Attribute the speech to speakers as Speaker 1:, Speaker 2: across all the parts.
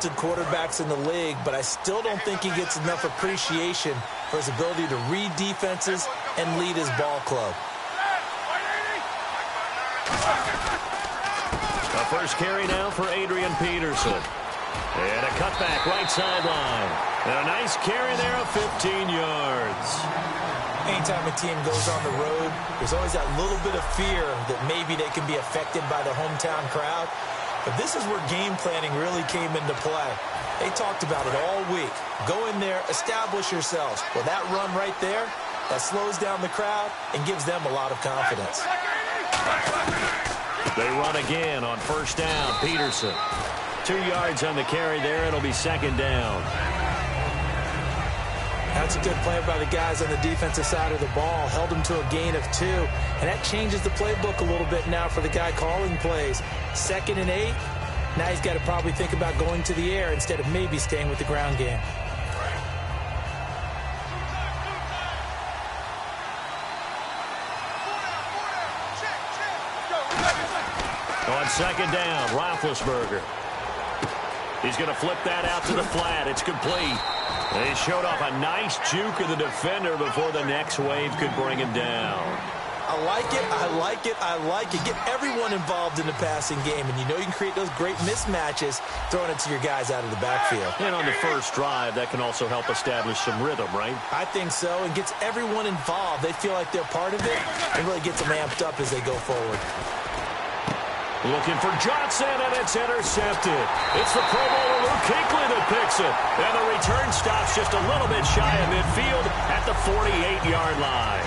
Speaker 1: talented quarterbacks in the league, but I still don't think he gets enough appreciation for his ability to read defenses and lead his ball club.
Speaker 2: The first carry now for Adrian Peterson. And a cutback right sideline. And a nice carry there of 15 yards.
Speaker 1: Anytime a team goes on the road, there's always that little bit of fear that maybe they can be affected by the hometown crowd. But this is where game planning really came into play. They talked about it all week. Go in there, establish yourselves. Well, that run right there, that slows down the crowd and gives them a lot of confidence.
Speaker 2: They run again on first down. Peterson. 2 yards on the carry there. It'll be second down.
Speaker 1: That's a good play by the guys on the defensive side of the ball. Held them to a gain of 2. And that changes the playbook a little bit now for the guy calling plays. 2nd and 8. Now he's got to probably think about going to the air instead of maybe staying with the ground game.
Speaker 2: On second down, Roethlisberger. He's going to flip that out to the flat. It's complete. They showed off a nice juke of the defender before the next wave could bring him down.
Speaker 1: I like it, I like it, I like it. Get everyone involved in the passing game, and you know you can create those great mismatches throwing it to your guys out of the backfield.
Speaker 2: And on the first drive, that can also help establish some rhythm, right?
Speaker 1: I think so, and gets everyone involved. They feel like they're part of it, and really gets them amped up as they go forward.
Speaker 2: Looking for Johnson, and it's intercepted. It's the Pro Bowler Luke Kuechly that picks it. And the return stops just a little bit shy of midfield at the 48-yard line.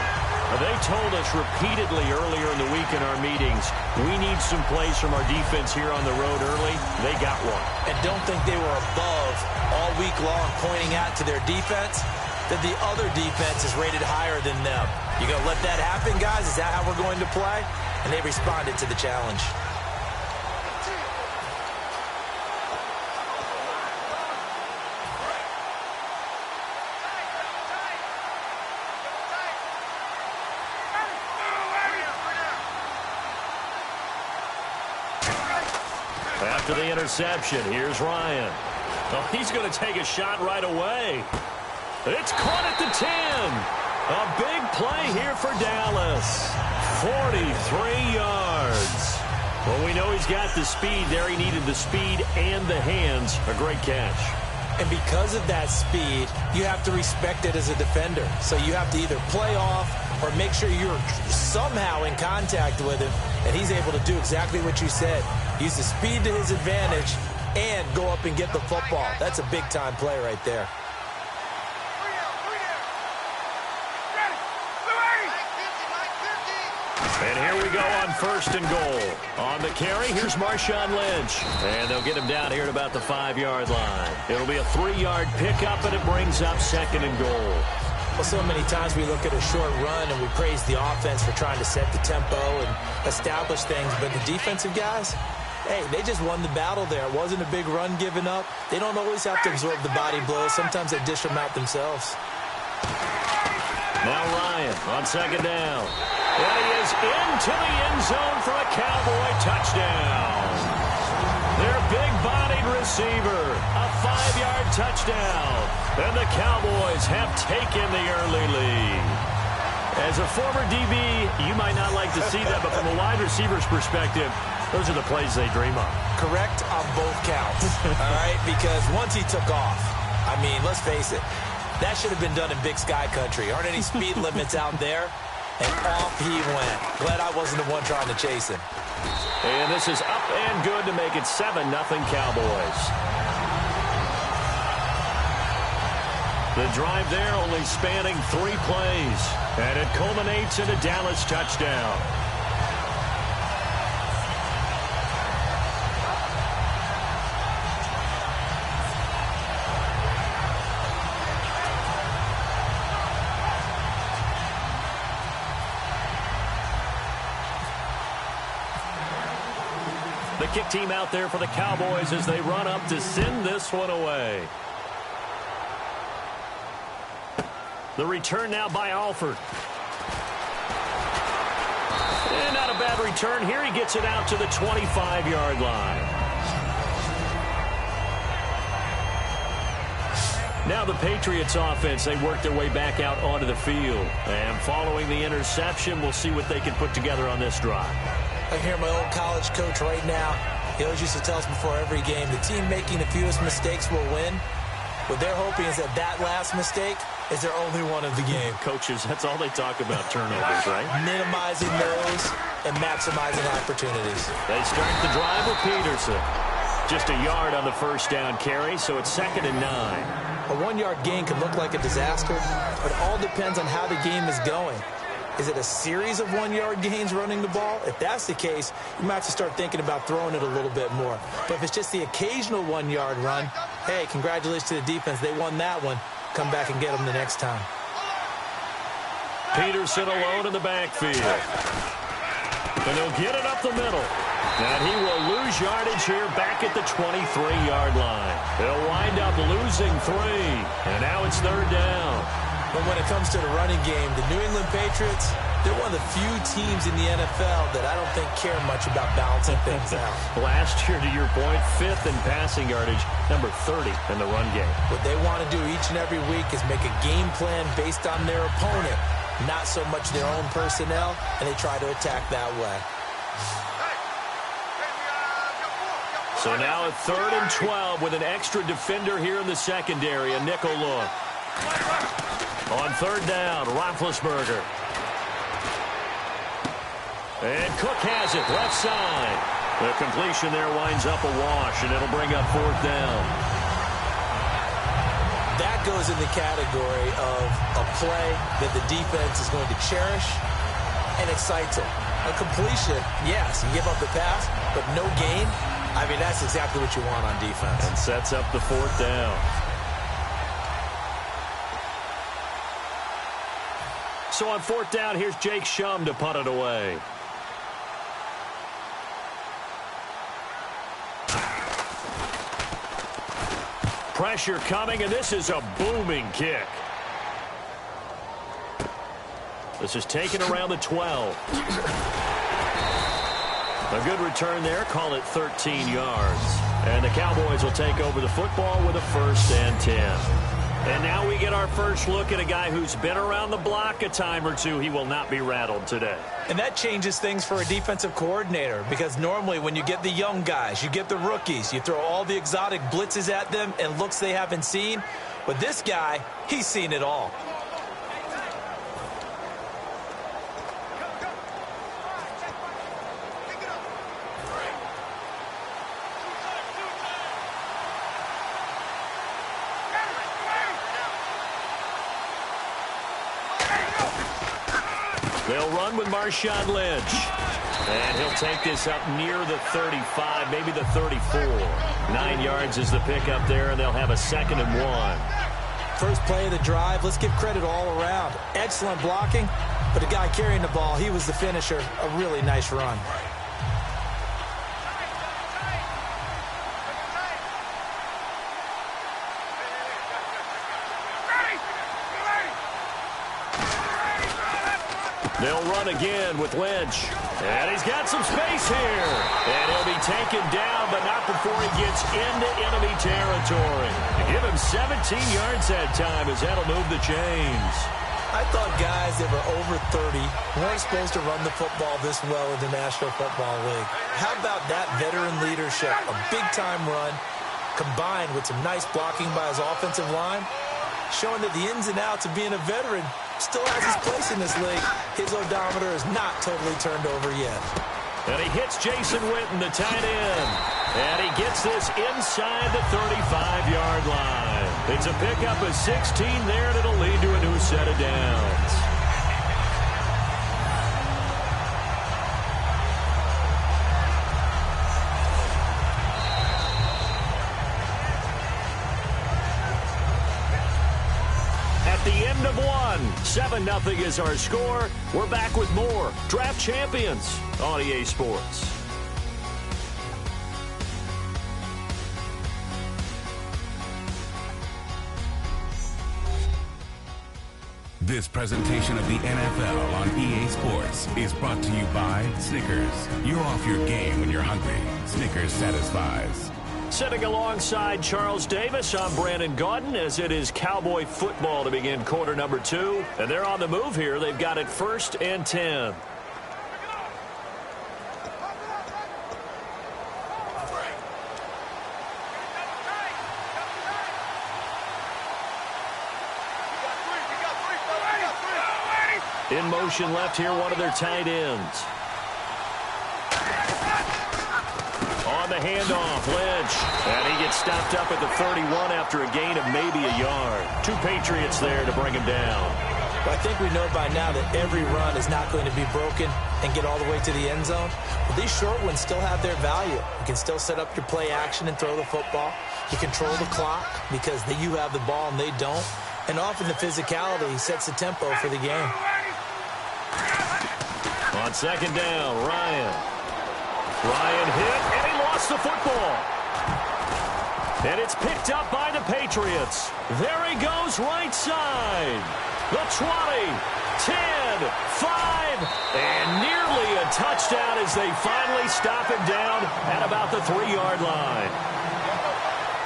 Speaker 2: They told us repeatedly earlier in the week in our meetings, we need some plays from our defense here on the road early. They got one.
Speaker 1: And don't think they were above all week long pointing out to their defense that the other defense is rated higher than them. You going to let that happen, guys? Is that how we're going to play? And they responded to the challenge.
Speaker 2: After the interception, here's Ryan. Oh, he's going to take a shot right away. It's caught at the 10. A big play here for Dallas. 43 yards. Well, we know he's got the speed there. He needed the speed and the hands. A great catch.
Speaker 1: And because of that speed, you have to respect it as a defender. So you have to either play off or make sure you're somehow in contact with him, and he's able to do exactly what you said. Use the speed to his advantage and go up and get the football. That's a big-time play right there.
Speaker 2: And here we go on first and goal. On the carry, here's Marshawn Lynch. And they'll get him down here at about the 5-yard line. It'll be a 3-yard pickup, and it brings up second and goal.
Speaker 1: Well, so many times we look at a short run and we praise the offense for trying to set the tempo and establish things. But the defensive guys, hey, they just won the battle there. It wasn't a big run given up. They don't always have to absorb the body blows. Sometimes they dish them out themselves.
Speaker 2: Now Ryan on second down. And he is into the end zone for a Cowboy touchdown. Their big-bodied receiver, a 5-yard touchdown. And the Cowboys have taken the early lead. As a former DB, you might not like to see that, but from a wide receiver's perspective, those are the plays they dream of.
Speaker 1: Correct on both counts, all right? Because once he took off, I mean, let's face it, that should have been done in Big Sky Country. Aren't any speed limits out there? And off he went. Glad I wasn't the one trying to chase him.
Speaker 2: And this is up and good to make it 7-0 Cowboys. The drive there only spanning 3 plays. And it culminates in a Dallas touchdown. The kick team out there for the Cowboys as they run up to send this one away. The return now by Alford. And not a bad return here. He gets it out to the 25-yard line. Now the Patriots offense, they work their way back out onto the field. And following the interception, we'll see what they can put together on this drive.
Speaker 1: I hear my old college coach right now. He always used to tell us before every game, the team making the fewest mistakes will win. What they're hoping is that that last mistake is their only one of the game.
Speaker 2: Coaches, that's all they talk about, turnovers, right?
Speaker 1: Minimizing those and maximizing opportunities.
Speaker 2: They start the drive with Peterson. Just a yard on the first down carry, so it's 2nd and 9.
Speaker 1: A 1-yard gain can look like a disaster, but it all depends on how the game is going. Is it a series of 1-yard gains running the ball? If that's the case, you might have to start thinking about throwing it a little bit more. But if it's just the occasional 1-yard run, hey, congratulations to the defense. They won that one. Come back and get them the next time.
Speaker 2: Peterson alone in the backfield. And he'll get it up the middle. And he will lose yardage here back at the 23-yard line. They'll wind up losing 3. And now it's 3rd down.
Speaker 1: But when it comes to the running game, the New England Patriots, they're one of the few teams in the NFL that I don't think care much about balancing things out.
Speaker 2: Last year, to your point, 5th in passing yardage, number 30 in the run game.
Speaker 1: What they want to do each and every week is make a game plan based on their opponent, not so much their own personnel, and they try to attack that way.
Speaker 2: So now a 3rd and 12 with an extra defender here in the secondary, a nickel look. On 3rd down, Roethlisberger. And Cook has it, left side. The completion there winds up a wash, and it'll bring up 4th down.
Speaker 1: That goes in the category of a play that the defense is going to cherish and excites them. A completion, yes, you give up the pass, but no gain. I mean, that's exactly what you want on defense.
Speaker 2: And sets up the 4th down. So on 4th down, here's Jake Shum to punt it away. Pressure coming, and this is a booming kick. This is taken around the 12. A good return there. Call it 13 yards. And the Cowboys will take over the football with a 1st and 10. And now we get our first look at a guy who's been around the block a time or two. He will not be rattled today.
Speaker 1: And that changes things for a defensive coordinator, because normally when you get the young guys, you get the rookies, you throw all the exotic blitzes at them and looks they haven't seen. But this guy, he's seen it all.
Speaker 2: They'll run with Marshawn Lynch. And he'll take this up near the 35, maybe the 34. 9 yards is the pickup there, and they'll have a 2nd and 1.
Speaker 1: First play of the drive, let's give credit all around. Excellent blocking, but the guy carrying the ball, he was the finisher. A really nice run.
Speaker 2: They'll run again with Lynch. And he's got some space here. And he'll be taken down, but not before he gets into enemy territory. To give him 17 yards that time, as that'll move the chains.
Speaker 1: I thought guys that were over 30 weren't supposed to run the football this well in the National Football League. How about that veteran leadership? A big-time run combined with some nice blocking by his offensive line, showing that the ins and outs of being a veteran still has his place in this league. His odometer is not totally turned over yet.
Speaker 2: And he hits Jason Witten, the tight end. And he gets this inside the 35-yard line. It's a pickup of 16 there, and it'll lead to a new set of downs. The end of one. 7-0 is our score. We're back with more Draft Champions on EA Sports.
Speaker 3: This presentation of the NFL on EA Sports is brought to you by Snickers. You're off your game when you're hungry. Snickers satisfies.
Speaker 2: Sitting alongside Charles Davis, I'm Brandon Gaudin, as it is Cowboy football to begin quarter number 2. And they're on the move here. They've got it 1st and 10. In motion left here, one of their tight ends. On the handoff, Lynch. And he gets stopped up at the 31 after a gain of maybe a yard. 2 Patriots there to bring him down.
Speaker 1: Well, I think we know by now that every run is not going to be broken and get all the way to the end zone. But these short ones still have their value. You can still set up your play action and throw the football. You control the clock because you have the ball and they don't. And often the physicality sets the tempo for the game.
Speaker 2: On 2nd down, Ryan hit, and he lost the football. And it's picked up by the Patriots. There he goes, right side. The 20, 10, 5, and nearly a touchdown as they finally stop him down at about the 3-yard line.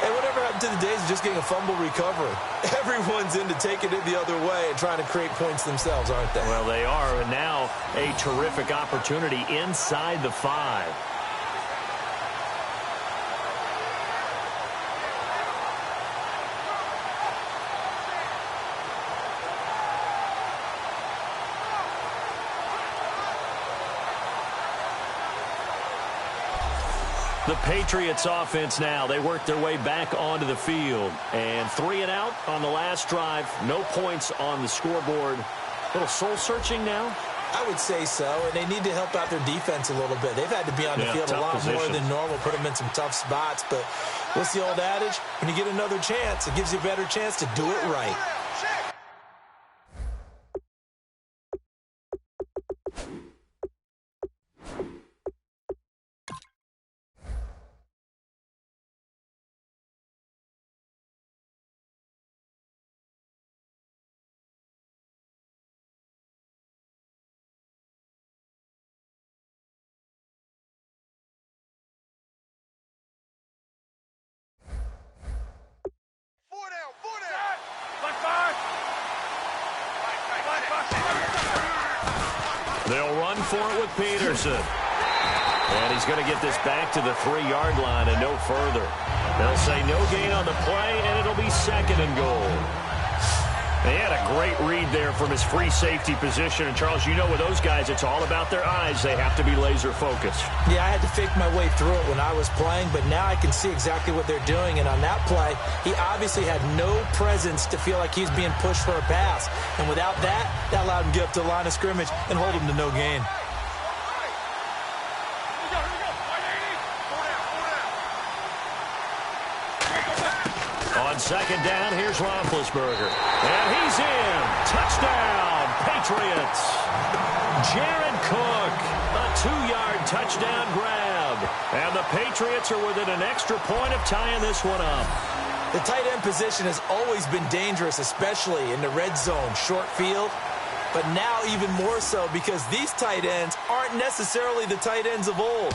Speaker 1: Hey, whatever happened to the days of just getting a fumble recovery? Everyone's into taking it the other way and trying to create points themselves, aren't they?
Speaker 2: Well, they are, and now a terrific opportunity inside the 5. The Patriots offense now, they work their way back onto the field. And 3 and out on the last drive. No points on the scoreboard. A little soul-searching now?
Speaker 1: I would say so, and they need to help out their defense a little bit. They've had to be on the field a lot more than normal, put them in some tough spots. But what's the old adage? When you get another chance, it gives you a better chance to do it right.
Speaker 2: They'll run for it with Peterson. And he's going to get this back to the 3-yard line and no further. They'll say no gain on the play, and it'll be 2nd and goal. They had a great read there from his free safety position. And, Charles, you know with those guys, it's all about their eyes. They have to be laser-focused.
Speaker 1: Yeah, I had to fake my way through it when I was playing, but now I can see exactly what they're doing. And on that play, he obviously had no presence to feel like he's being pushed for a pass. And without that, that allowed him to get up to the line of scrimmage and hold him to no gain.
Speaker 2: On 2nd down, here's Roethlisberger. And he's in. Touchdown, Patriots. Jared Cook, a 2-yard touchdown grab. And the Patriots are within an extra point of tying this one up.
Speaker 1: The tight end position has always been dangerous, especially in the red zone, short field. But now even more so because these tight ends aren't necessarily the tight ends of old.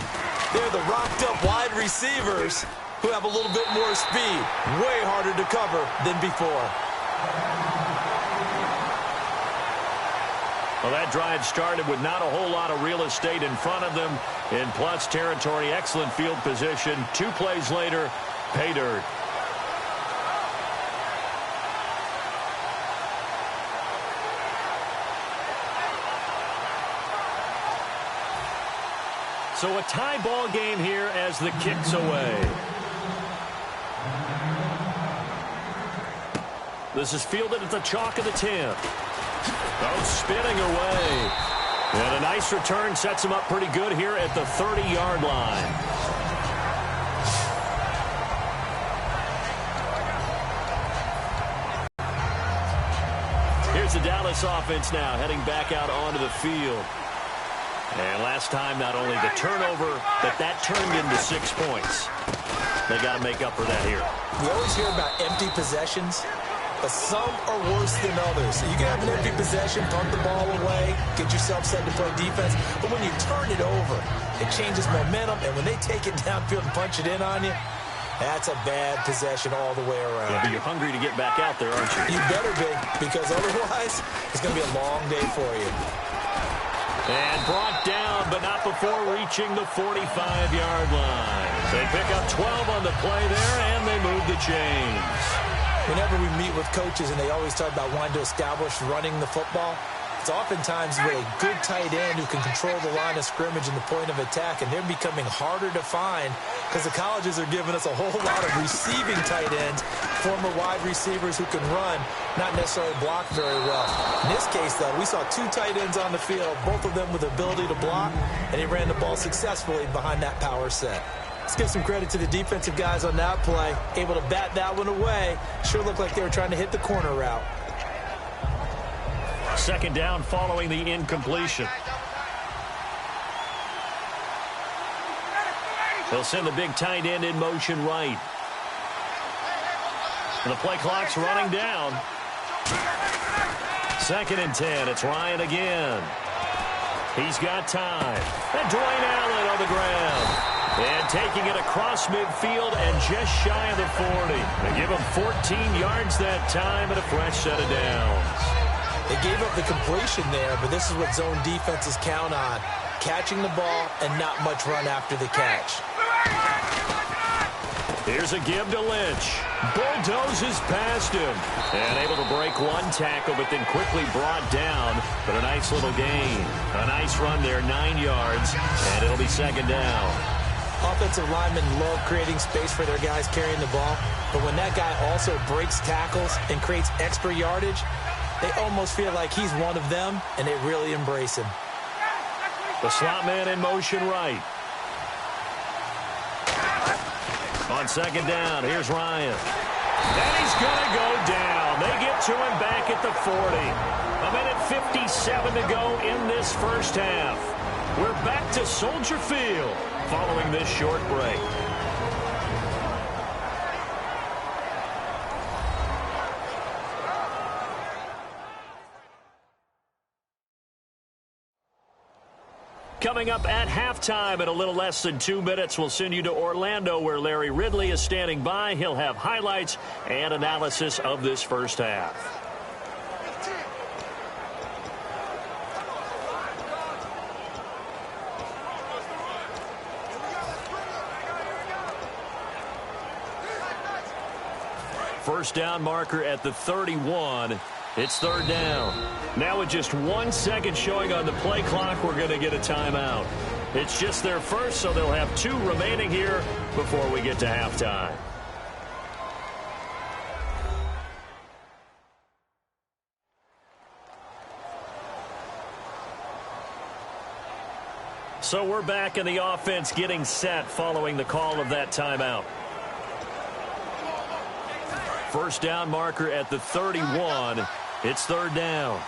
Speaker 1: They're the rocked-up wide receivers who have a little bit more speed, way harder to cover than before.
Speaker 2: Well, that drive started with not a whole lot of real estate in front of them. In plus territory, excellent field position. 2 plays later, pay dirt. So a tie ball game here as the kick's away. This is fielded at the chalk of the 10. Oh, spinning away. And a nice return sets him up pretty good here at the 30-yard line. Here's the Dallas offense now heading back out onto the field. And last time, not only the turnover, but that turned into 6 points. They got to make up for that here.
Speaker 1: We always hear about empty possessions, but some are worse than others. So you can have an empty possession, punt the ball away, get yourself set to play defense. But when you turn it over, it changes momentum. And when they take it downfield and punch it in on you, That's a bad possession all the way around.
Speaker 2: Yeah, but you're hungry to get back out there, aren't you?
Speaker 1: You better be, because otherwise it's going to be a long day for you.
Speaker 2: And brought down, but not before reaching the 45-yard line. They pick up 12 on the play there, and they move the chains.
Speaker 1: Whenever we meet with coaches and they always talk about wanting to establish running the football, it's oftentimes with a good tight end who can control the line of scrimmage and the point of attack, and they're becoming harder to find because the colleges are giving us a whole lot of receiving tight ends, former wide receivers who can run, not necessarily block very well. In this case, though, we saw two tight ends on the field, both of them with the ability to block, and he ran the ball successfully behind that power set. Let's give some credit to the defensive guys on that play, able to bat that one away. Sure looked like they were trying to hit the corner route.
Speaker 2: Second down following the incompletion. They'll send the big tight end in motion right. And the play clock's running down. 2nd and 10. It's Ryan again. He's got time. And Dwayne Allen on the ground. And taking it across midfield and just shy of the 40. They give him 14 yards that time and a fresh set of downs.
Speaker 1: They gave up the completion there, but this is what zone defenses count on. Catching the ball and not much run after the catch.
Speaker 2: Here's a give to Lynch. Bulldozes past him. And able to break one tackle, but then quickly brought down. But a nice little gain. A nice run there, 9 yards. And it'll be 2nd down.
Speaker 1: Offensive linemen love creating space for their guys carrying the ball. But when that guy also breaks tackles and creates extra yardage, they almost feel like he's one of them, and they really embrace him.
Speaker 2: The slot man in motion right. On 2nd down, here's Ryan. And he's going to go down. They get to him back at the 40. 1:57 to go in this first half. We're back to Soldier Field following this short break. Coming up at halftime in a little less than 2 minutes, we'll send you to Orlando where Larry Ridley is standing by. He'll have highlights and analysis of this first half. First down marker at the 31. It's 3rd down. Now with just 1 second showing on the play clock, we're going to get a timeout. It's just their first, so they'll have 2 remaining here before we get to halftime. So we're back in the offense getting set following the call of that timeout. First down marker at the 31. It's 3rd down.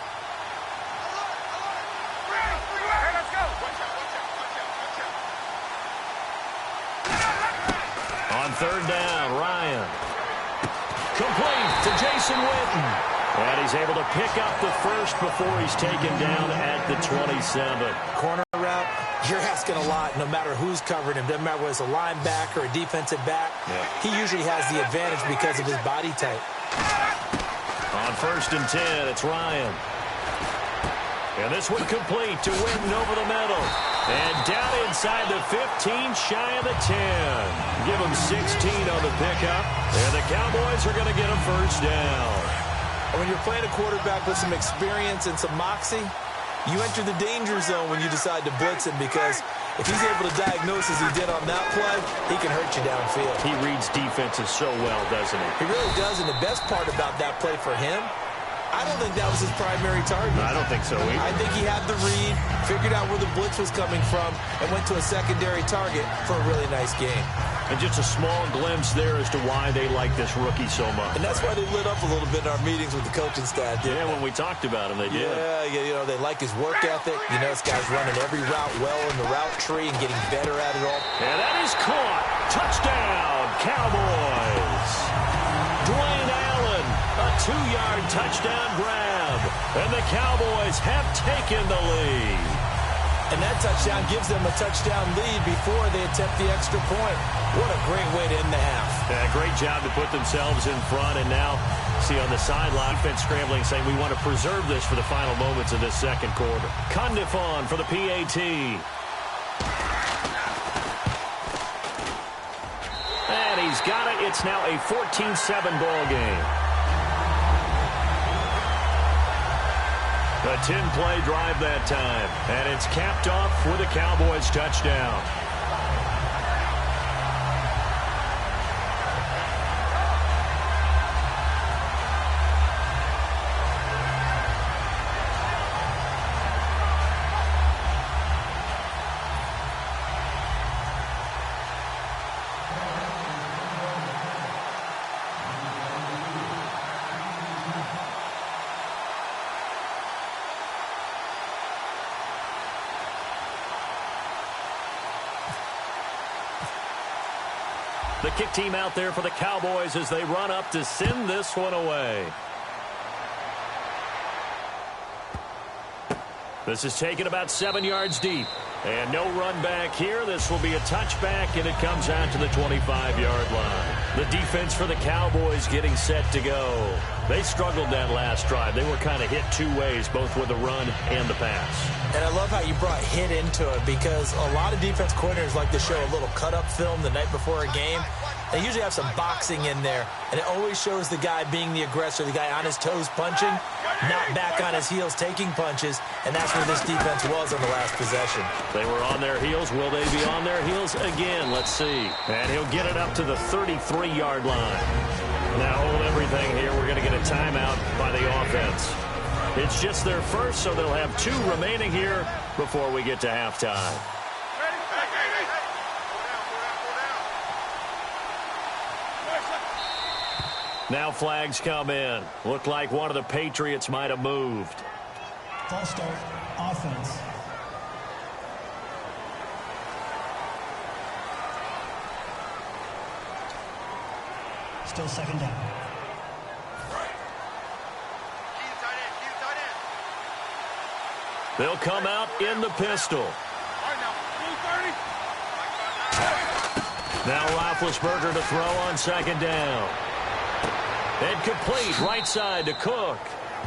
Speaker 2: On 3rd down, Ryan. Complete to Jason Witten. And he's able to pick up the first before he's taken down at the 27.
Speaker 1: Corner route, you're asking a lot no matter who's covering him. Doesn't matter whether it's a linebacker or a defensive back. Yeah. He usually has the advantage because of his body type.
Speaker 2: On 1st and 10, it's Ryan. And this one complete to Witten over the middle. And down inside the 15, shy of the 10. Give him 16 on the pickup. And the Cowboys are going to get a first down.
Speaker 1: And when you're playing a quarterback with some experience and some moxie, you enter the danger zone when you decide to blitz him, because if he's able to diagnose as he did on that play, he can hurt you downfield.
Speaker 2: He reads defenses so well, doesn't he?
Speaker 1: He really does, and the best part about that play for him, I don't think that was his primary target.
Speaker 2: I don't think so either.
Speaker 1: I think he had the read, figured out where the blitz was coming from, and went to a secondary target for a really nice game.
Speaker 2: And just a small glimpse there as to why they like this rookie so much.
Speaker 1: And that's why they lit up a little bit in our meetings with the coaching staff.
Speaker 2: Yeah, when we talked about him, they did.
Speaker 1: Yeah, you know, they like his work ethic. You know, this guy's running every route well in the route tree and getting better at it all.
Speaker 2: And that is caught. Touchdown, Cowboys. Dwayne Allen, a 2-yard touchdown grab. And the Cowboys have taken the lead.
Speaker 1: And that touchdown gives them a touchdown lead before they attempt the extra point. What a great way to end the half.
Speaker 2: Yeah, great job to put themselves in front, and now see on the sideline, defense scrambling, saying we want to preserve this for the final moments of this second quarter. Condifon for the PAT. And he's got it. It's now a 14-7 ball game. A 10-play drive that time, and it's capped off with a Cowboys touchdown. The kick team out there for the Cowboys as they run up to send this one away. This is taken about 7 yards deep. And no run back here. This will be a touchback, and it comes out to the 25-yard line. The defense for the Cowboys getting set to go. They struggled that last drive. They were kind of hit two ways, both with the run and the pass. And I love how you brought hit into it, because a lot of defense coordinators like to show a little cut-up film the night before a game. They usually have some boxing in there, and it always shows the guy being the aggressor, the guy on his toes punching, not back on his heels taking punches, and that's where this defense was on the last possession. They were on their heels. Will they be on their heels again? Let's see. And he'll get it up to the 33-yard line. Now hold everything here. We're going to get a timeout by the offense. It's just their first, so they'll have 2 remaining here before we get to halftime. Now flags come in. Looked like one of the Patriots might have moved.
Speaker 4: False start, offense. Still second down.
Speaker 2: They'll come out in the pistol. Now Roethlisberger to throw on second down. And complete right side to Cook.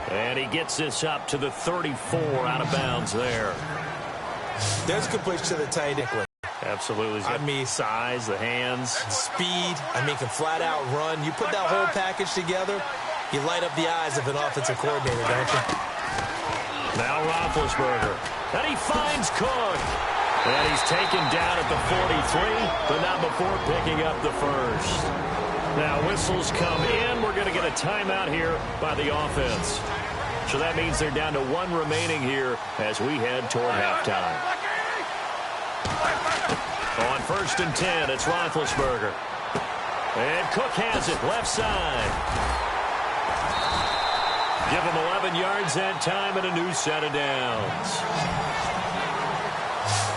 Speaker 2: And he gets this up to the 34 out of bounds there.
Speaker 1: There's completion to the tight end.
Speaker 2: Absolutely. I mean, size, the hands.
Speaker 1: Speed. I mean, can flat out run. You put that whole package together, you light up the eyes of an offensive coordinator, don't you?
Speaker 2: Now Roethlisberger. And he finds Cook. And he's taken down at the 43, but not before picking up the first. Now whistles come in. We're going to get a timeout here by the offense. So that means they're down to 1 remaining here as we head toward halftime. On 1st and 10, it's Roethlisberger. And Cook has it, left side. Give him 11 yards that time and a new set of downs.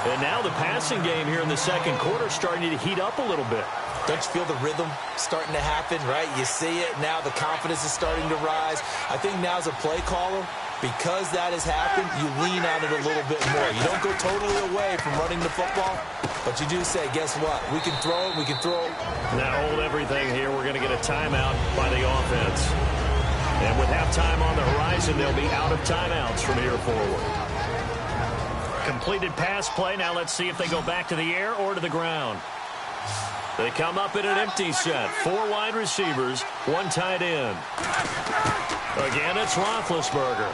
Speaker 2: And now the passing game here in the second quarter starting to heat up a little bit.
Speaker 1: Don't you feel the rhythm starting to happen, right? You see it. Now the confidence is starting to rise. I think now as a play caller, because that has happened, you lean on it a little bit more. You don't go totally away from running the football, but you do say, guess what? We can throw it. We can throw it.
Speaker 2: Now hold everything here. We're going to get a timeout by the offense. And with halftime on the horizon, they'll be out of timeouts from here forward. Completed pass play. Now let's see if they go back to the air or to the ground. They come up in an empty set. 4 wide receivers, 1 tight end. Again, it's Roethlisberger.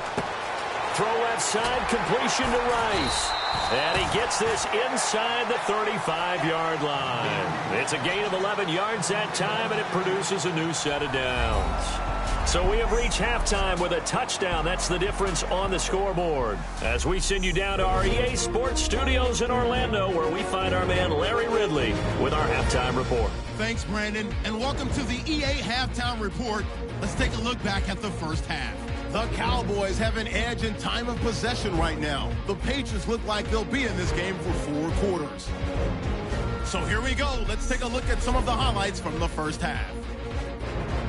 Speaker 2: Throw left side, completion to Rice. And he gets this inside the 35-yard line. It's a gain of 11 yards that time, and it produces a new set of downs. So we have reached halftime with a touchdown. That's the difference on the scoreboard. As we send you down to our EA Sports Studios in Orlando, where we find our man Larry Ridley with our halftime report.
Speaker 5: Thanks, Brandon, and welcome to the EA Halftime Report. Let's take a look back at the first half. The Cowboys have an edge in time of possession right now. The Patriots look like they'll be in this game for 4 quarters. So here we go. Let's take a look at some of the highlights from the first half.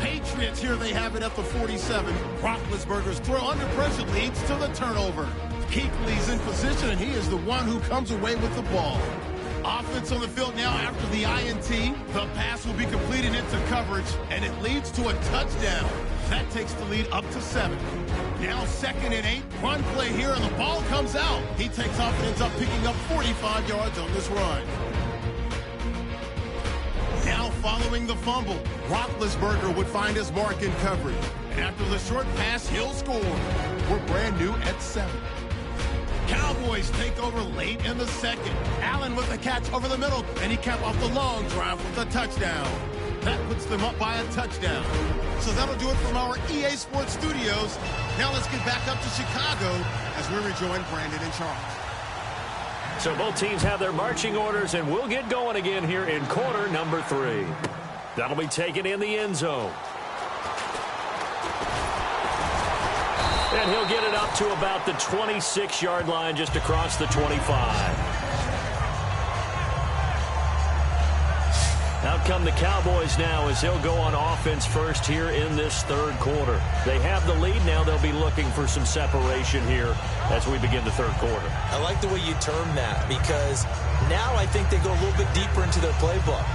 Speaker 5: Patriots, here they have it at the 47. Roethlisberger's throw under pressure leads to the turnover. Kuechly's in position, and he is the one who comes away with the ball. Offense on the field now after the INT. The pass will be completed into coverage, and it leads to a touchdown. That takes the lead up to 7. Now 2nd and 8. Run play here, and the ball comes out. He takes off and ends up picking up 45 yards on this run. Now following the fumble, Roethlisberger would find his mark in coverage. And after the short pass, he'll score. We're brand new at 7. Cowboys take over late in the 2nd. Allen with the catch over the middle, and he capped off the long drive with a touchdown. That puts them up by a touchdown. So that'll do it from our EA Sports Studios. Now let's get back up to Chicago as we rejoin Brandon and Charles.
Speaker 2: So both teams have their marching orders, and we'll get going again here in quarter number 3. That'll be taken in the end zone. And he'll get it up to about the 26-yard line, just across the 25. Out come the Cowboys now as they'll go on offense first here in this 3rd quarter. They have the lead now. They'll be looking for some separation here as we begin the 3rd quarter.
Speaker 1: I like the way you term that, because now I think they go a little bit deeper into their playbook.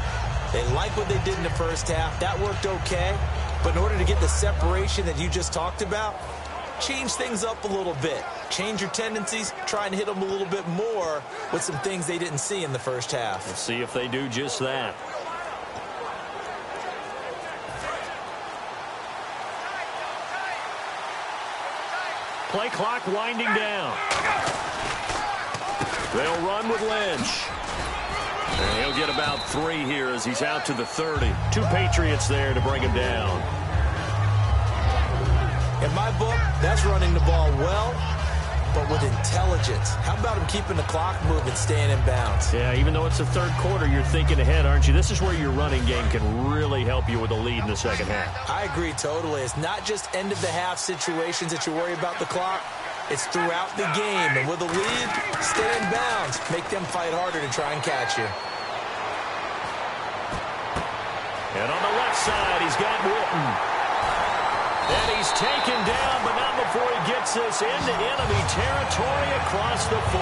Speaker 1: They like what they did in the first half. That worked okay. But in order to get the separation that you just talked about, change things up a little bit. Change your tendencies. Try and hit them a little bit more with some things they didn't see in the first half.
Speaker 2: We'll see if they do just that. Play clock winding down. They'll run with Lynch. And he'll get about 3 here as he's out to the 30. 2 Patriots there to bring him down.
Speaker 1: In my book, that's running the ball well, but with intelligence. How about him keeping the clock moving, staying in bounds?
Speaker 2: Yeah, even though it's the 3rd quarter, you're thinking ahead, aren't you? This is where your running game can really help you with a lead in the 2nd half.
Speaker 1: I agree totally. It's not just end-of-the-half situations that you worry about the clock. It's throughout the game. And with a lead, stay in bounds. Make them fight harder to try and catch you.
Speaker 2: And on the left side, he's got Witten. And he's taken down, but not before he gets this into enemy territory across the 40.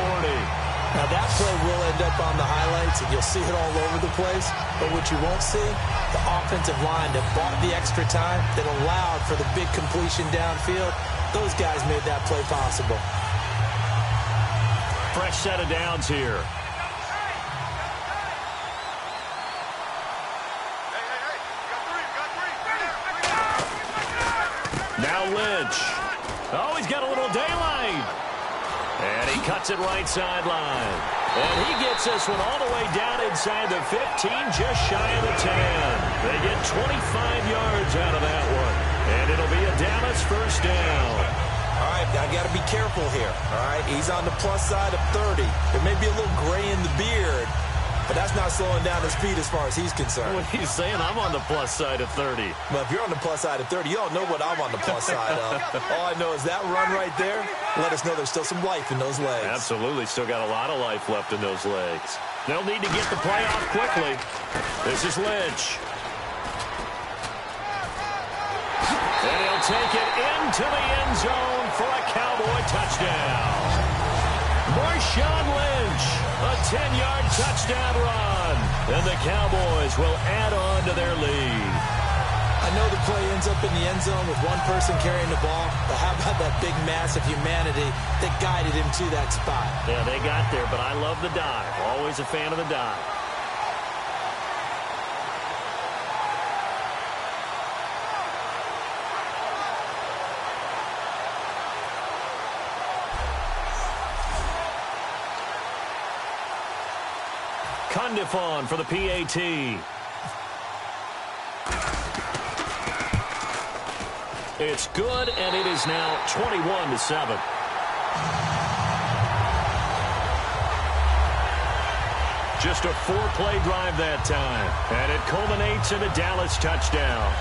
Speaker 1: Now that play will end up on the highlights, and you'll see it all over the place. But what you won't see, the offensive line that bought the extra time, that allowed for the big completion downfield, those guys made that play possible.
Speaker 2: Fresh set of downs here. Now Lynch. Oh, he's got a little daylight. And he cuts it right sideline. And he gets this one all the way down inside the 15, just shy of the 10. They get 25 yards out of that one. And it'll be a Dallas first down.
Speaker 1: All right, I got to be careful here. All right, he's on the plus side of 30. There may be a little gray in the beard, but that's not slowing down his speed as far as he's concerned.
Speaker 2: What he's saying, I'm on the plus side of 30.
Speaker 1: Well, if you're on the plus side of 30, you don't know what I'm on the plus side of. All I know is that run right there, let us know there's still some life in those legs.
Speaker 2: Absolutely, still got a lot of life left in those legs. They'll need to get the play off quickly. This is Lynch. And he'll take it into the end zone for a Cowboy touchdown. Marshawn Lynch, a 10-yard touchdown run. And the Cowboys will add on to their lead.
Speaker 1: I know the play ends up in the end zone with one person carrying the ball, but how about that big mass of humanity that guided him to that spot?
Speaker 2: Yeah, they got there, but I love the dive. Always a fan of the dive. Condifon for the PAT. It's good, and it is now 21-7. Just a 4-play drive that time, and it culminates in a Dallas touchdown.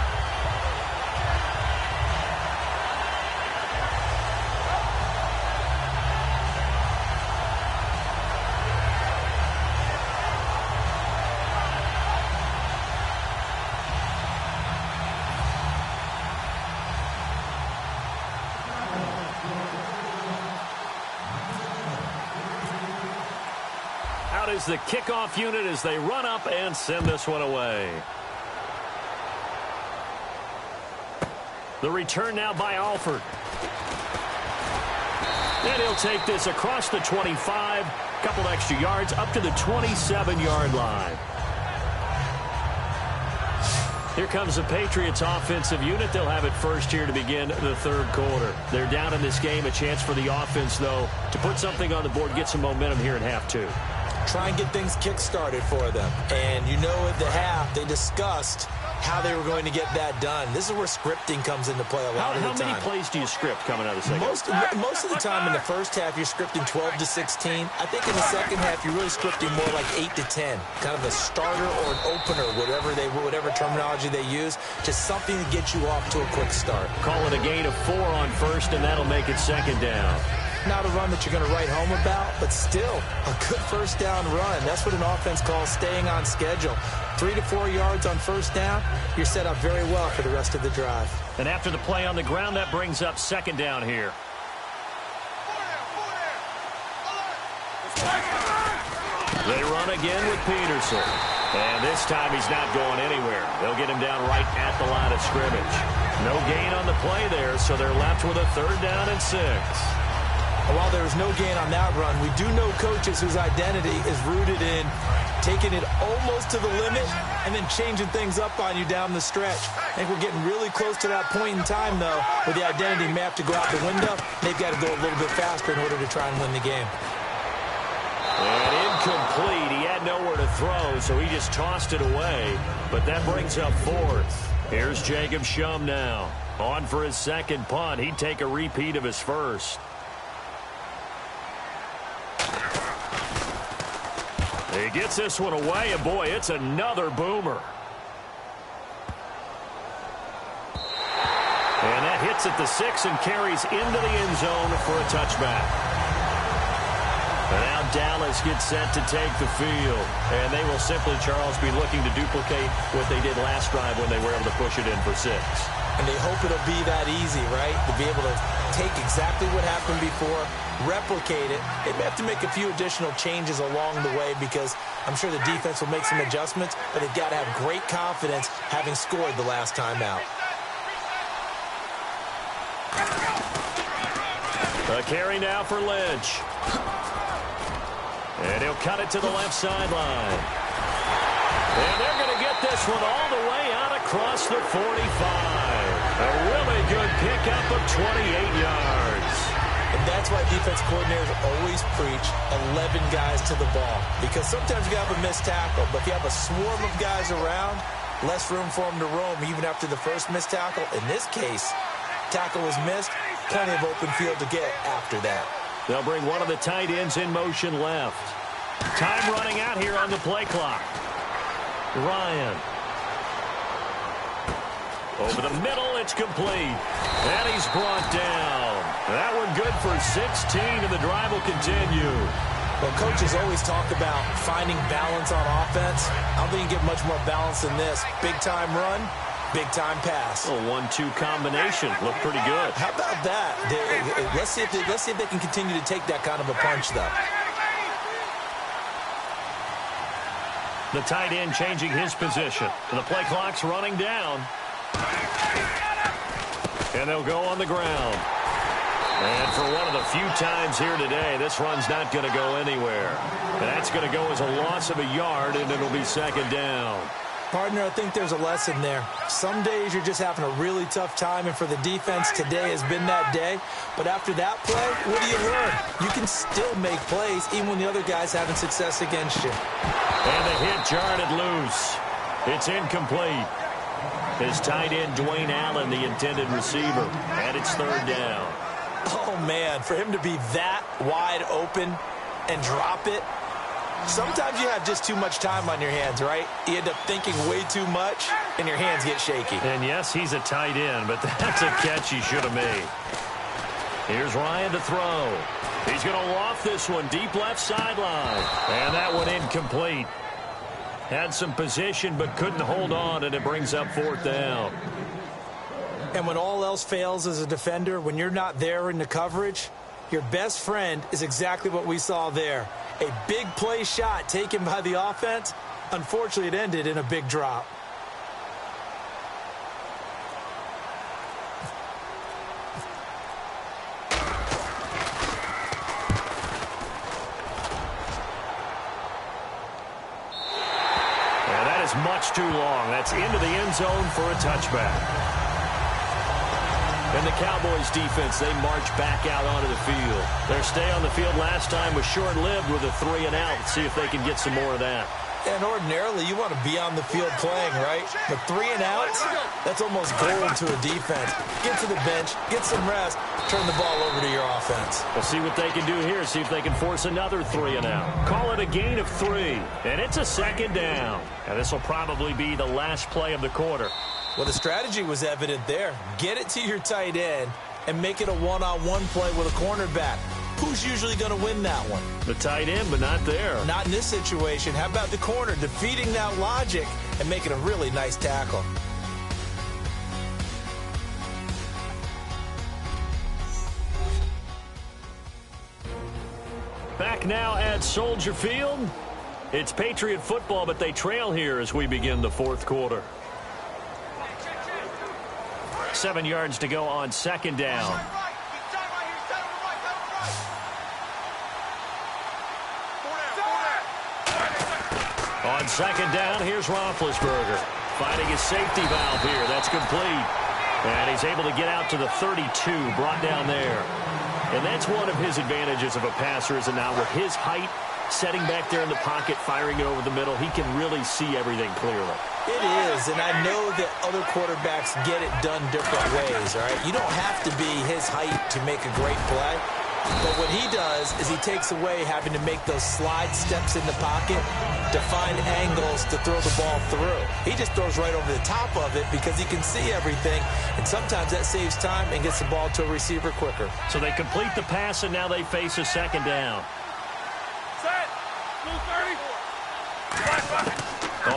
Speaker 2: is the kickoff unit as they run up and send this one away. The return now by Alford. And he'll take this across the 25, couple extra yards up to the 27-yard line. Here comes the Patriots offensive unit. They'll have it first here to begin the third quarter. They're down in this game. A chance for the offense, though, to put something on the board, get some momentum here in half two.
Speaker 1: Try and get things kick-started for them. And you know at the half, they discussed how they were going to get that done. This is where scripting comes into play a lot of the time.
Speaker 2: How many plays do you script coming out of the second?
Speaker 1: Most of the time in the first half, you're scripting 12 to 16. I think in the second half, you're really scripting more like 8 to 10. Kind of a starter or an opener, whatever terminology they use. Just something to get you off to a quick start.
Speaker 2: Call it a gain of 4 on first, and that'll make it second down.
Speaker 1: Not a run that you're going to write home about, but still a good first down run. That's what an offense calls staying on schedule. 3 to 4 yards on first down, you're set up very well for the rest of the drive.
Speaker 2: And after the play on the ground, that brings up second down here. They run again with Peterson. And this time he's not going anywhere. They'll get him down right at the line of scrimmage. No gain on the play there, so they're left with a 3rd down and 6.
Speaker 1: While there was no gain on that run, we do know coaches whose identity is rooted in taking it almost to the limit and then changing things up on you down the stretch. I think we're getting really close to that point in time, though, where the identity may have to go out the window. They've got to go a little bit faster in order to try and win the game.
Speaker 2: And incomplete. He had nowhere to throw, so he just tossed it away. But that brings up 4th. Here's Jacob Shum now. On for his second punt. He'd take a repeat of his first. He gets this one away, and boy, it's another boomer. And that hits at the 6 and carries into the end zone for a touchback. And now Dallas gets set to take the field. And they will simply, Charles, be looking to duplicate what they did last drive when they were able to push it in for 6.
Speaker 1: And they hope it'll be that easy, right? To be able to take exactly what happened before, replicate it. They may have to make a few additional changes along the way because I'm sure the defense will make some adjustments, but they've got to have great confidence having scored the last time out.
Speaker 2: A carry now for Lynch. And he'll cut it to the left sideline. And they're going to get this one all the way out across the 45. A really good pickup of 28 yards.
Speaker 1: And that's why defense coordinators always preach 11 guys to the ball. Because sometimes you have a missed tackle, but if you have a swarm of guys around, less room for them to roam even after the first missed tackle. In this case, tackle was missed, plenty of open field to get after that.
Speaker 2: They'll bring one of the tight ends in motion left. Time running out here on the play clock. Ryan. Over the middle, it's complete. And he's brought down. That one good for 16, and the drive will continue.
Speaker 1: Well, coaches always talk about finding balance on offense. I don't think you get much more balance than this. Big-time run, big-time pass.
Speaker 2: A 1-2 combination. Looked pretty good.
Speaker 1: How about that? Let's see if they can continue to take that kind of a punch, though.
Speaker 2: The tight end changing his position. And the play clock's running down. And they'll go on the ground. And for one of the few times here today, this run's not going to go anywhere. And that's going to go as a loss of a yard, and it'll be second down.
Speaker 1: Partner, I think there's a lesson there. Some days you're just having a really tough time, and for the defense, today has been that day. But after that play, what do you learn? You can still make plays even when the other guy's having success against you.
Speaker 2: And the hit jarred it loose. It's incomplete. His tight end, Dwayne Allen, the intended receiver, and it's third down.
Speaker 1: Oh, man, for him to be that wide open and drop it, sometimes you have just too much time on your hands, right? You end up thinking way too much, and your hands get shaky.
Speaker 2: And, yes, he's a tight end, but that's a catch he should have made. Here's Ryan to throw. He's going to loft this one deep left sideline. And that one incomplete. Had some position but couldn't hold on, and it brings up fourth down.
Speaker 1: And when all else fails as a defender, when you're not there in the coverage, Your best friend is exactly what we saw there. A big play shot taken by the offense. Unfortunately, it ended in a big drop.
Speaker 2: Much too long. That's into the end zone for a touchback. And the Cowboys defense, they march back out onto the field. Their stay on the field last time was short-lived with a 3-and-out. Let's see if they can get some more of that.
Speaker 1: And ordinarily, you want to be on the field playing, right? But 3-and-outs, that's almost gold to a defense. Get to the bench, get some rest, turn the ball over to your offense.
Speaker 2: We'll see what they can do here, see if they can force another 3-and-out. Call it a gain of 3, and it's a second down. And this will probably be the last play of the quarter.
Speaker 1: Well, the strategy was evident there. Get it to your tight end and make it a one-on-one play with a cornerback. Who's usually going to win that one?
Speaker 2: The tight end, but not there.
Speaker 1: Not in this situation. How about the corner defeating that logic and making a really nice tackle?
Speaker 2: Back now at Soldier Field. It's Patriot football, but they trail here as we begin the fourth quarter. 7 yards to go on second down. On second down, here's Roethlisberger. Finding his safety valve here. That's complete. And he's able to get out to the 32, brought down there. And that's one of his advantages of a passer, is now with his height, setting back there in the pocket, firing it over the middle, he can really see everything clearly.
Speaker 1: It is, and I know that other quarterbacks get it done different ways, all right? You don't have to be his height to make a great play. But what he does is he takes away having to make those slide steps in the pocket to find angles to throw the ball through. He just throws right over the top of it because he can see everything, and sometimes that saves time and gets the ball to a receiver quicker.
Speaker 2: So they complete the pass, and now they face a second down.
Speaker 6: Set. Blue 30.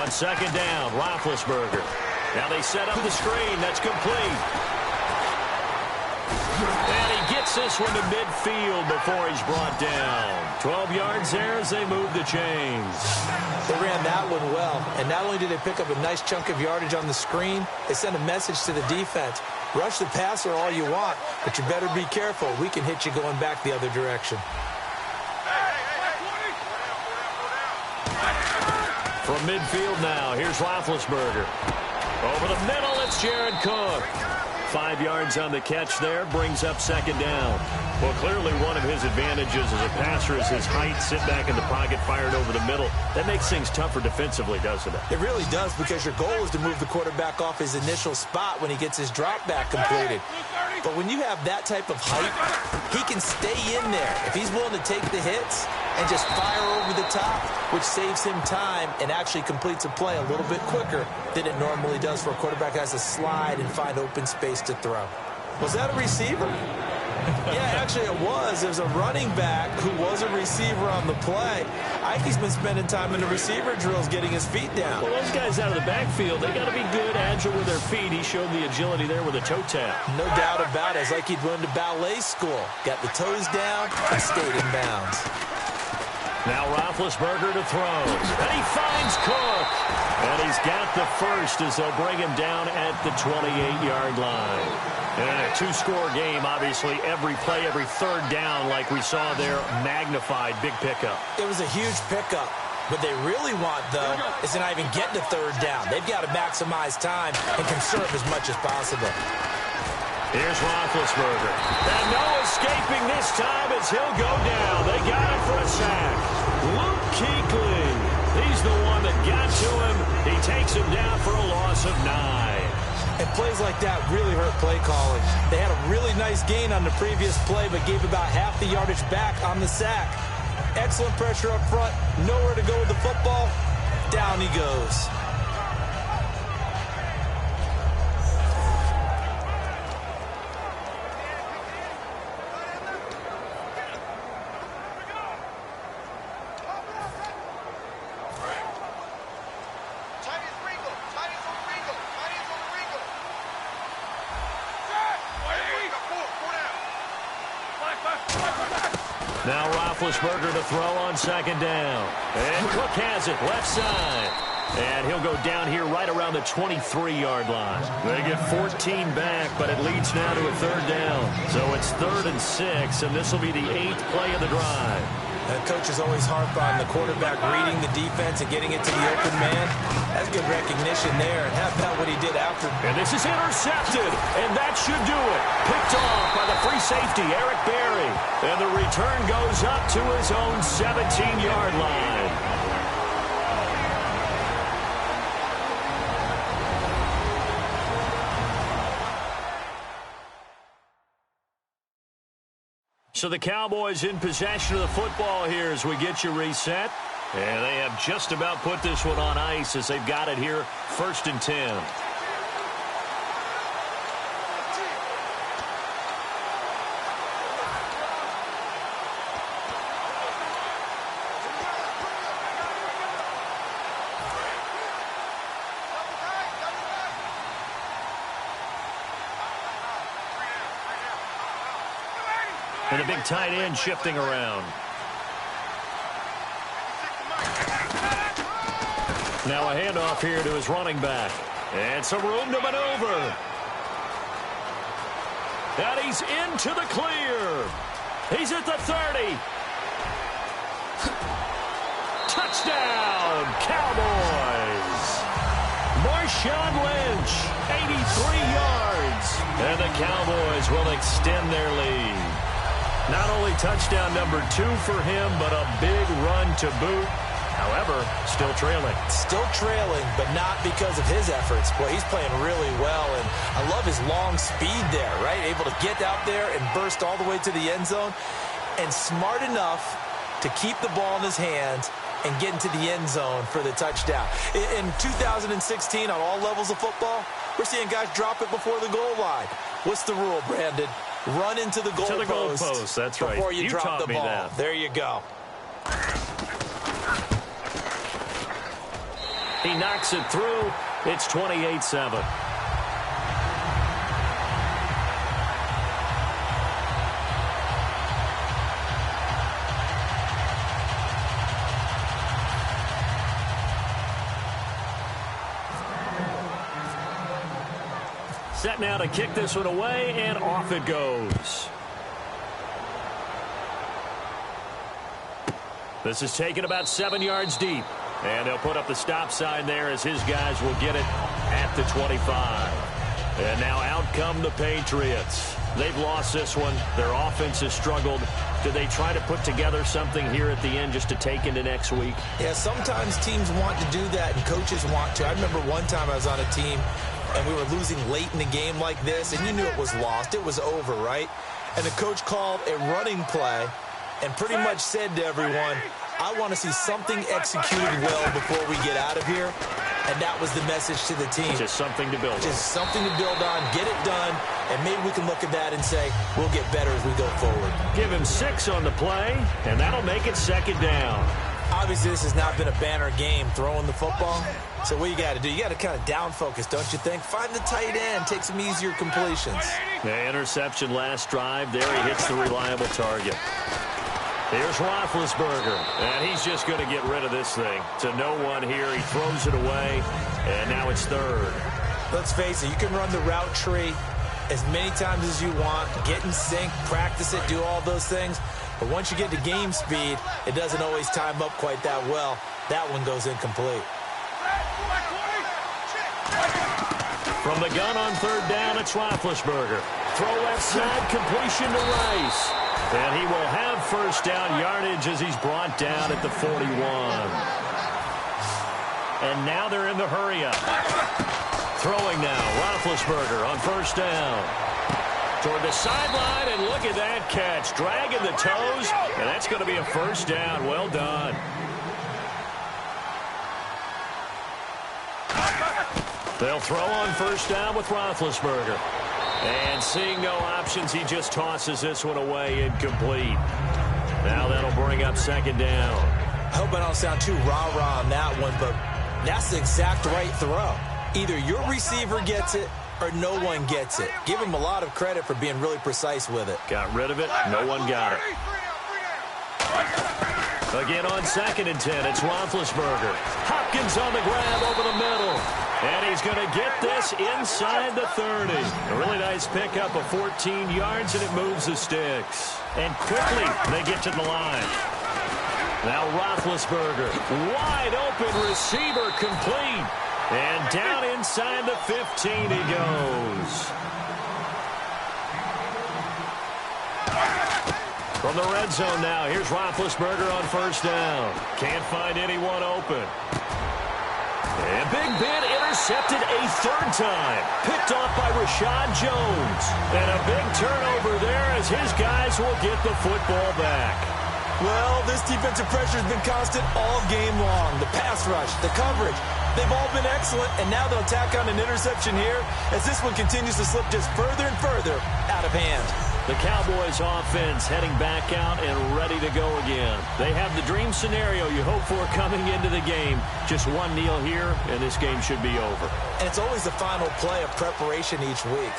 Speaker 2: On second down, Roethlisberger. Now they set up the screen. That's complete. And he gets this one to midfield before he's brought down. 12 yards there as they move the chains.
Speaker 1: They ran that one well, and not only did they pick up a nice chunk of yardage on the screen, they sent a message to the defense. Rush the passer all you want, but you better be careful. We can hit you going back the other direction.
Speaker 2: From midfield now, here's Roethlisberger. Over the middle, it's Jared Cook. 5 yards on the catch there, brings up second down. Well, clearly one of his advantages as a passer is his height, sit back in the pocket, fired over the middle. That makes things tougher defensively, doesn't it?
Speaker 1: It really does, because your goal is to move the quarterback off his initial spot when he gets his drop back completed. But when you have that type of height, he can stay in there if he's willing to take the hits and just fire over the top, which saves him time and actually completes a play a little bit quicker than it normally does for a quarterback that has to slide and find open space to throw. Was that a receiver? Yeah, actually it was. There's a running back who was a receiver on the play. Ikey's been spending time in the receiver drills getting his feet down.
Speaker 2: Well, those guys out of the backfield, they got to be good, agile with their feet. He showed the agility there with a toe tap.
Speaker 1: No doubt about it. It's like he'd went to ballet school. Got the toes down and stayed in bounds.
Speaker 2: Now Roethlisberger to throw. And he finds Cook. And he's got the first as they'll bring him down at the 28-yard line. And in a two-score game, obviously, every play, every third down, like we saw there, magnified, big pickup.
Speaker 1: It was a huge pickup. What they really want, though, is to not even get to third down. They've got to maximize time and conserve as much as possible.
Speaker 2: Here's Roethlisberger. And no escaping this time as he'll go down. They got him for a sack. Luke Kuechly. He's the one that got to him. He takes him down for a loss of 9.
Speaker 1: And plays like that really hurt play calling. They had a really nice gain on the previous play, but gave about half the yardage back on the sack. Excellent pressure up front. Nowhere to go with the football. Down he goes.
Speaker 2: Now Roethlisberger to throw on second down. And Cook has it, left side. And he'll go down here right around the 23-yard line. They get 14 back, but it leads now to a third down. So it's 3rd and 6, and this will be the 8th play of the drive.
Speaker 1: Coaches always harp on the quarterback reading the defense and getting it to the open man. That's good recognition there. And how about what he did after?
Speaker 2: And this is intercepted, and that should do it. Picked off by the free safety, Eric Berry. And the return goes up to his own 17-yard line. So the Cowboys in possession of the football here as we get you reset. And they have just about put this one on ice as they've got it here, 1st and 10. And a big tight end shifting around. Now a handoff here to his running back. And some room to maneuver. And he's into the clear. He's at the 30. Touchdown, Cowboys. Marshawn Lynch, 83 yards. And the Cowboys will extend their lead. Not only touchdown number 2 for him, but a big run to boot. However, still trailing.
Speaker 1: Still trailing, but not because of his efforts. Boy, he's playing really well, and I love his long speed there, right? Able to get out there and burst all the way to the end zone, and smart enough to keep the ball in his hands and get into the end zone for the touchdown. In 2016, on all levels of football, we're seeing guys drop it before the goal line. What's the rule, Brandon? Run into the goalpost.
Speaker 2: That's right.
Speaker 1: Before you drop the ball.
Speaker 2: That.
Speaker 1: There you go.
Speaker 2: He knocks it through. It's 28-7. Set now to kick this one away, and off it goes. This is taken about 7 yards deep. And they'll put up the stop sign there as his guys will get it at the 25. And now out come the Patriots. They've lost this one. Their offense has struggled. Do they try to put together something here at the end just to take into next week?
Speaker 1: Yeah, sometimes teams want to do that and coaches want to. I remember one time I was on a team and we were losing late in the game like this, and you knew it was lost. It was over, right? And the coach called a running play and pretty much said to everyone, I want to see something executed well before we get out of here. And that was the message to the team.
Speaker 2: Just something to build on.
Speaker 1: Just something to build on, get it done, and maybe we can look at that and say, we'll get better as we go forward.
Speaker 2: Give him 6 on the play, and that'll make it 2nd down.
Speaker 1: Obviously, this has not been a banner game throwing the football. So what you got to do, you got to kind of down focus, don't you think? Find the tight end, take some easier completions.
Speaker 2: The interception last drive. There he hits the reliable target. Here's Roethlisberger, and he's just going to get rid of this thing. To no one here. He throws it away, and now it's 3rd.
Speaker 1: Let's face it, you can run the route tree as many times as you want, get in sync, practice it, do all those things. But once you get to game speed, it doesn't always time up quite that well. That one goes incomplete.
Speaker 2: From the gun on 3rd down, it's Roethlisberger. Throw left side, completion to Rice. And he will have 1st down yardage as he's brought down at the 41. And now they're in the hurry-up. Throwing now, Roethlisberger on 1st down. Toward the sideline, and look at that catch. Dragging the toes, and that's going to be a 1st down. Well done. They'll throw on 1st down with Roethlisberger. And seeing no options, he just tosses this one away incomplete. Now that'll bring up 2nd down.
Speaker 1: I hope I don't sound too rah-rah on that one, but that's the exact right throw. Either your receiver gets it or no one gets it. Give him a lot of credit for being really precise with it.
Speaker 2: Got rid of it. No one got it. Again on 2nd and 10, it's Roethlisberger. Hopkins on the grab over the middle. And he's going to get this inside the 30. A really nice pickup of 14 yards, and it moves the sticks. And quickly, they get to the line. Now Roethlisberger, wide open receiver, complete. And down inside the 15 he goes. From the red zone now, here's Roethlisberger on 1st down. Can't find anyone open. And Big Ben intercepted a 3rd time. Picked off by Rashad Jones. And a big turnover there as his guys will get the football back.
Speaker 1: Well, this defensive pressure has been constant all game long. The pass rush, the coverage, they've all been excellent, and now they'll tack on an interception here as this one continues to slip just further and further out of hand.
Speaker 2: The Cowboys offense heading back out and ready to go again. They have the dream scenario you hope for coming into the game. Just one kneel here, and this game should be over.
Speaker 1: And it's always the final play of preparation each week.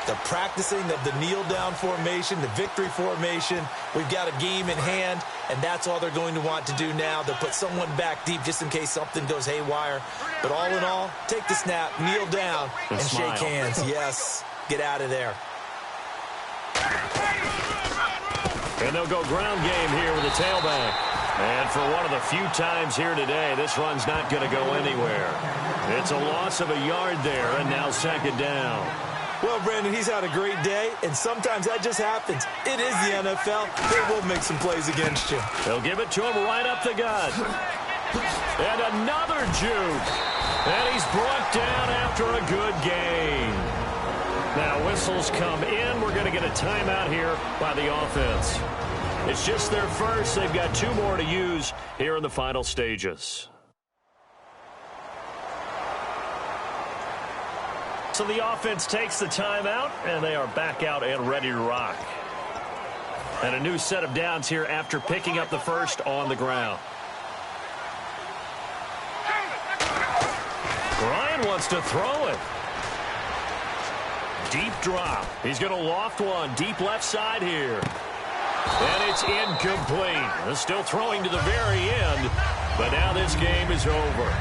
Speaker 1: The practicing of the kneel-down formation, the victory formation. We've got a game in hand, and that's all they're going to want to do now. They'll put someone back deep just in case something goes haywire. But all in all, take the snap, kneel down, and shake hands. Yes, get out of there.
Speaker 2: And they'll go ground game here with the tailback. And for one of the few times here today, this run's not going to go anywhere. It's a loss of a yard there, and now 2nd down.
Speaker 1: Well, Brandon, he's had a great day, and sometimes that just happens. It is the NFL. They will make some plays against you.
Speaker 2: They'll give it to him right up the gut. And another juke. And he's brought down after a good gain. Now, whistles come in. We're going to get a timeout here by the offense. It's just their first. They've got 2 more to use here in the final stages. So the offense takes the timeout, and they are back out and ready to rock. And a new set of downs here after picking up the first on the ground. Ryan wants to throw it. Deep drop. He's going to loft one deep left side here. And it's incomplete. Still throwing to the very end, but now this game is over.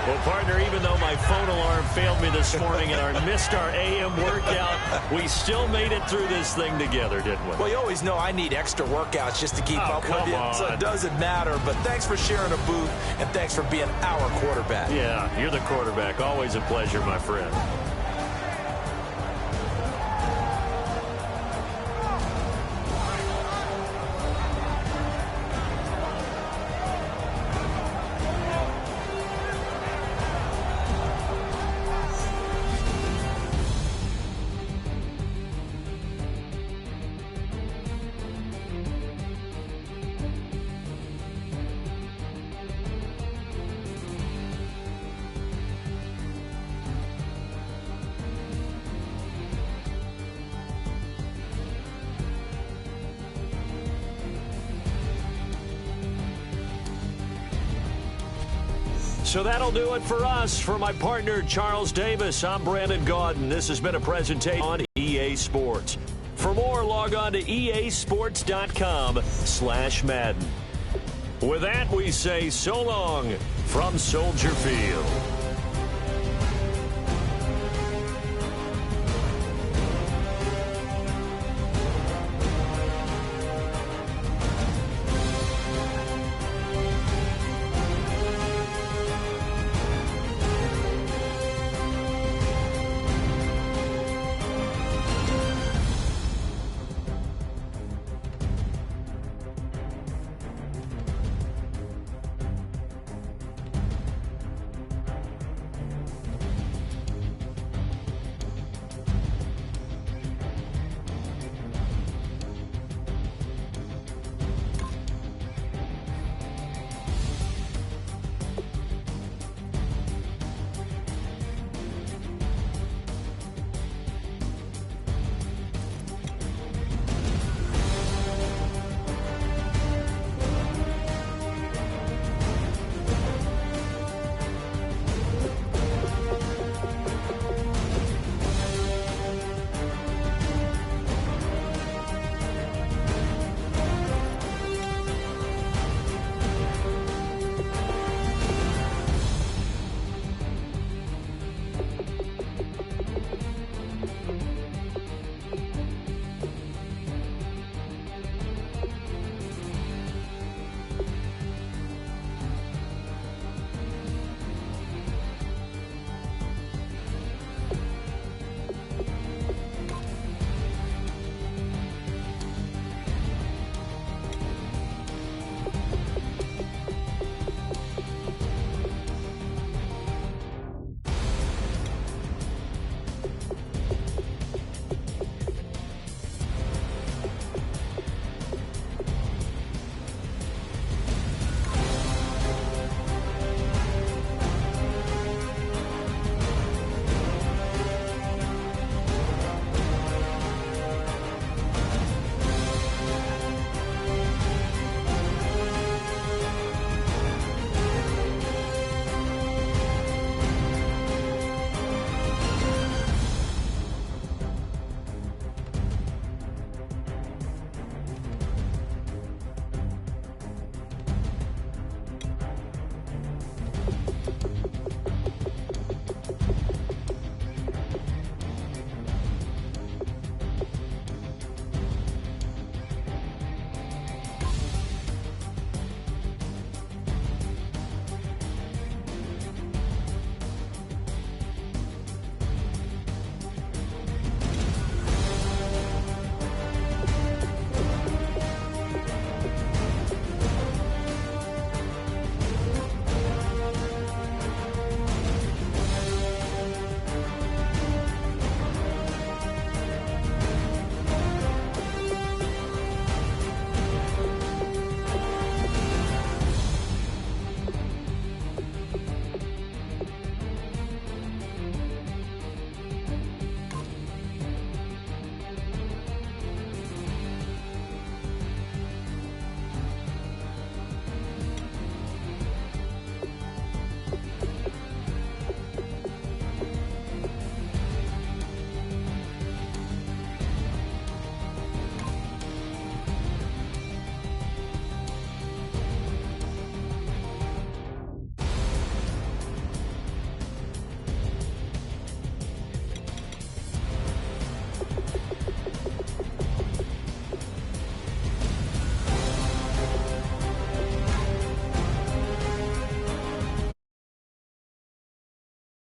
Speaker 2: Well, partner, even though my phone alarm failed me this morning and I missed our AM workout, we still made it through this thing together, didn't we?
Speaker 1: Well, you always know I need extra workouts just to keep up with you, so it doesn't matter. But thanks for sharing a booth, and thanks for being our quarterback.
Speaker 2: Yeah, you're the quarterback. Always a pleasure, my friend. So that'll do it for us. For my partner, Charles Davis, I'm Brandon Gaudin. This has been a presentation on EA Sports. For more, log on to easports.com/Madden. With that, we say so long from Soldier Field.